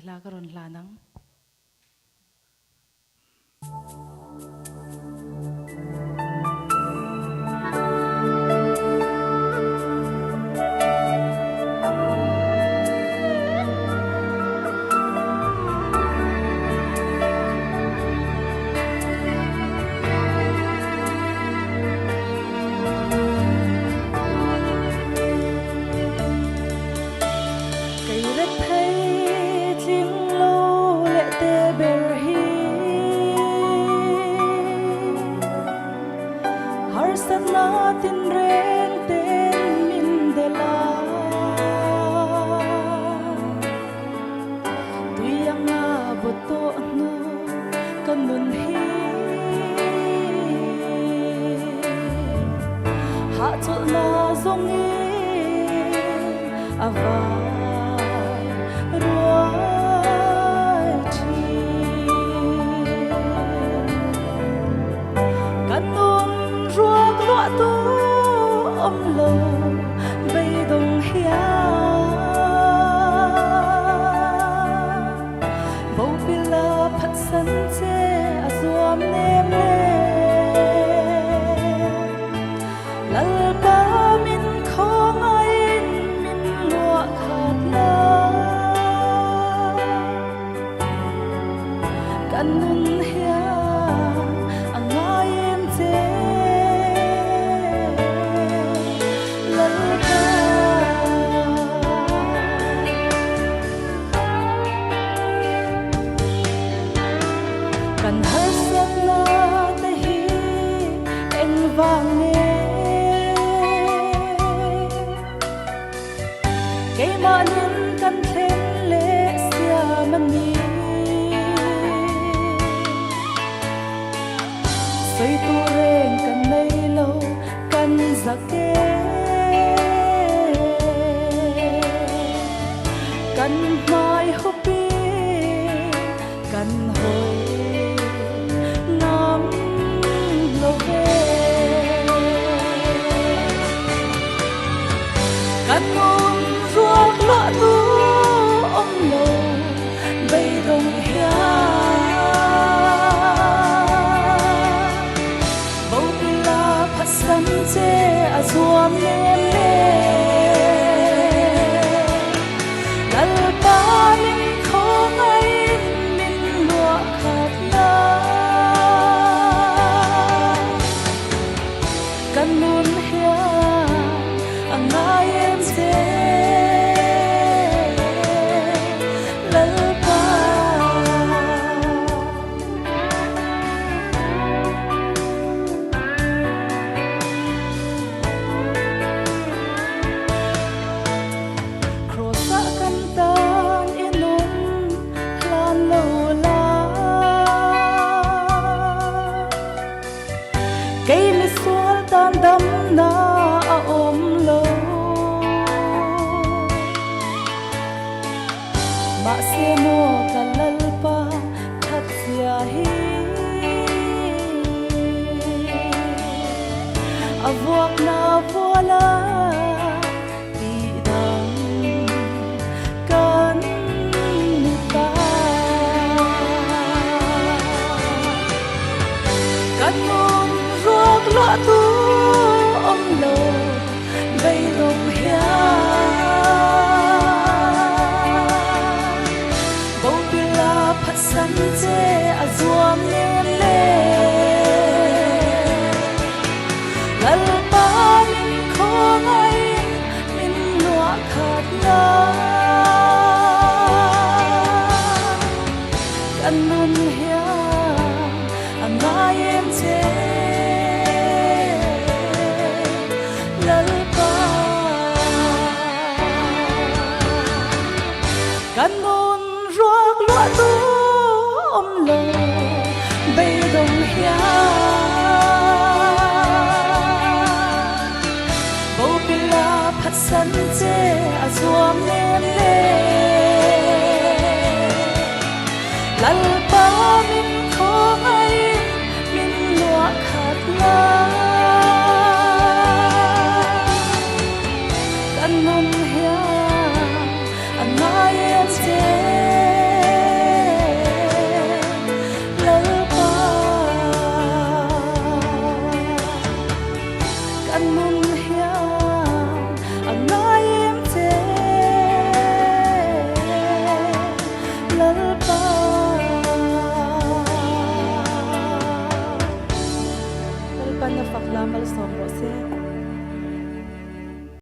la karon lanang natin rin din mindela tuyang nga boto no kanunhi hatul na zongin avai ruai chi kanun ruak lua tu om lo bay đồng hia bầu pila phat san che azuam nem le lal pa min khong ain min lua khat la kanun hia angai em che kan hasat na tahi eng vange kay manin kan then le sia mani soy tu reng kan nay lo kan zake kan mai hopi kan hoi ngắm lo về kan ôm ruột lọ tu ông lo bay đồng hia bầu pila phat san che azuam nem le lal pa min khong ai min lua khat la kanun hia angai em che lal pa krosa kantan inun lan lo la kay mi sual tan dam na a om lo ma se mo kalal pa khat sia hi avuak na vola ti dang kan ta kan mong ruak lo tu om lo bay đồng hia bầu pila phat san che azuam nem le lal pa min khong ai min lua khat la kanun hia angai em che lal pa kanun ruak lua tu om lo bay đồng hia bầu pila phat san che azuam nem le lal pa min khong ai min lua khat la kanun hia angai em che mal som ro se